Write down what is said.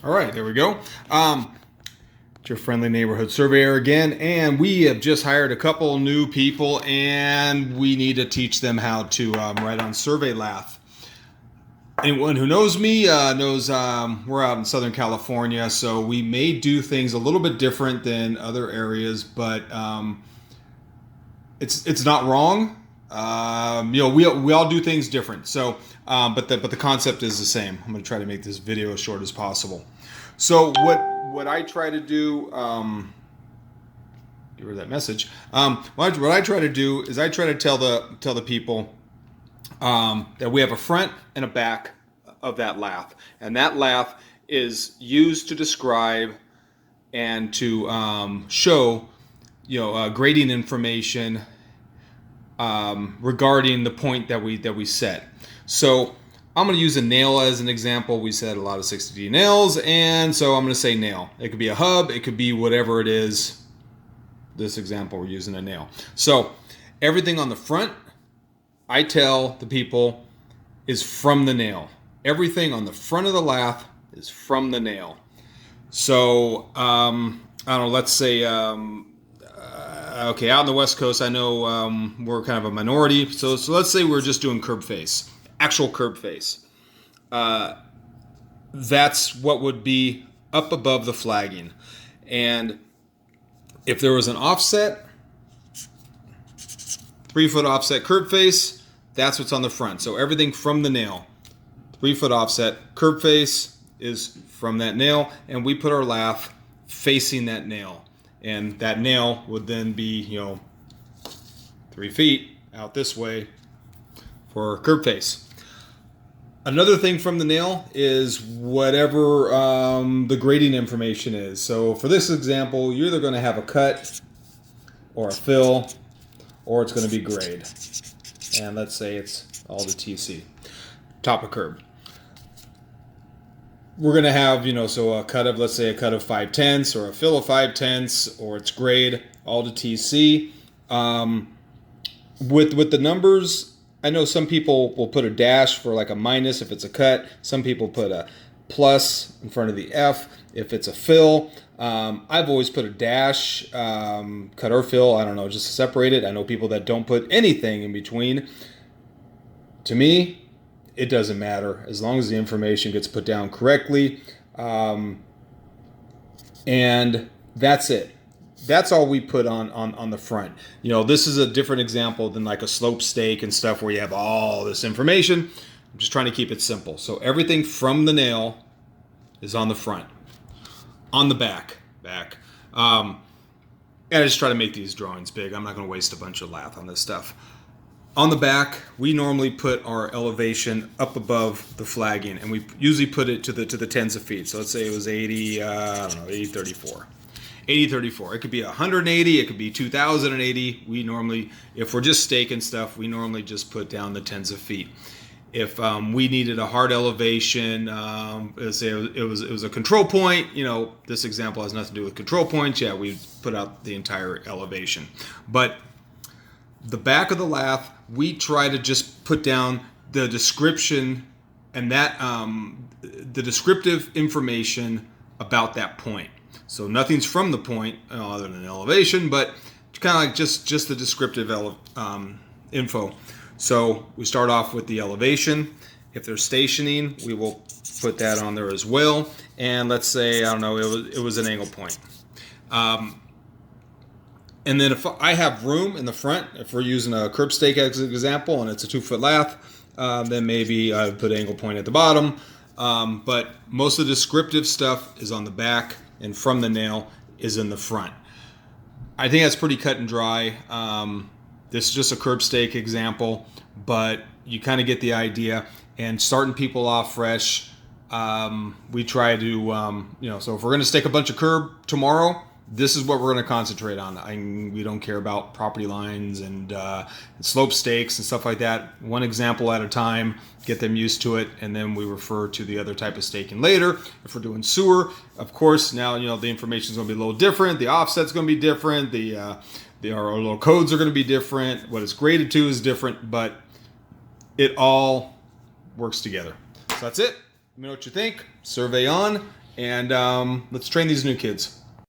All right, there we go. It's your friendly neighborhood surveyor again, and we have just hired a couple new people, and we need to teach them how to write on Survey Lath. Anyone who knows me knows we're out in Southern California, so we may do things a little bit different than other areas, but it's not wrong. We all do things different. So, but the concept is the same. I'm going to try to make this video as short as possible. So what I try to do, give her that message. What I try to do is I try to tell the people that we have a front and a back of that lath, and that lath is used to describe and to show, grading information regarding the point that we set. So I'm going to use a nail as an example. We set a lot of 60D nails, and so I'm going to say nail. It could be a hub, it could be whatever it is. This example, we're using a nail. So everything on the front, I tell the people, is from the nail. Everything on the front of the lath is from the nail. So I don't know, let's say okay, out on the West Coast, I know we're kind of a minority. So let's say we're just doing curb face, actual curb face. That's what would be up above the flagging. And if there was an offset, 3-foot offset curb face, that's what's on the front. So everything from the nail, 3-foot offset curb face is from that nail, and we put our lath facing that nail. And that nail would then be, 3 feet out this way for curb face. Another thing from the nail is whatever the grading information is. So for this example, you're either going to have a cut or a fill, or it's going to be grade. And let's say it's all the TC, top of curb. We're going to have, so a cut of, let's say a cut of 5/10 or a fill of 5/10, or it's grade, all to TC. With the numbers, I know some people will put a dash for like a minus if it's a cut. Some people put a plus in front of the F if it's a fill. I've always put a dash, cut or fill, I don't know, just to separate it. I know people that don't put anything in between. To me, it doesn't matter as long as the information gets put down correctly. And that's it. That's all we put on the front. This is a different example than like a slope stake and stuff where you have all this information. I'm just trying to keep it simple. So everything from the nail is on the front. On the back. And I just try to make these drawings big. I'm not going to waste a bunch of lath on this stuff. On the back, we normally put our elevation up above the flagging, and we usually put it to the tens of feet. So let's say it was 8034. 8034. It could be 180, it could be 2080. We normally, if we're just staking stuff, we normally just put down the tens of feet. If we needed a hard elevation, let's say it was a control point, this example has nothing to do with control points. Yeah, we put out the entire elevation. But the back of the lath, we try to just put down the description and that the descriptive information about that point. So nothing's from the point other than elevation, but kind of like just the descriptive info. So we start off with the elevation. If they're stationing, we will put that on there as well. And let's say, I don't know, it was an angle point. And then if I have room in the front, if we're using a curb stake as an example and it's a 2-foot lath, then maybe I would put angle point at the bottom. But most of the descriptive stuff is on the back, and from the nail is in the front. I think that's pretty cut and dry. This is just a curb stake example, but you kind of get the idea. And starting people off fresh, we try to, so if we're going to stake a bunch of curb tomorrow, this is what we're going to concentrate on. We don't care about property lines and slope stakes and stuff like that. One example at a time, get them used to it, and then we refer to the other type of staking later. If we're doing sewer, of course, now the information is going to be a little different. The offset's going to be different. Our little codes are going to be different. What it's graded to is different, but it all works together. So that's it. Let me know what you think. Survey on, and let's train these new kids.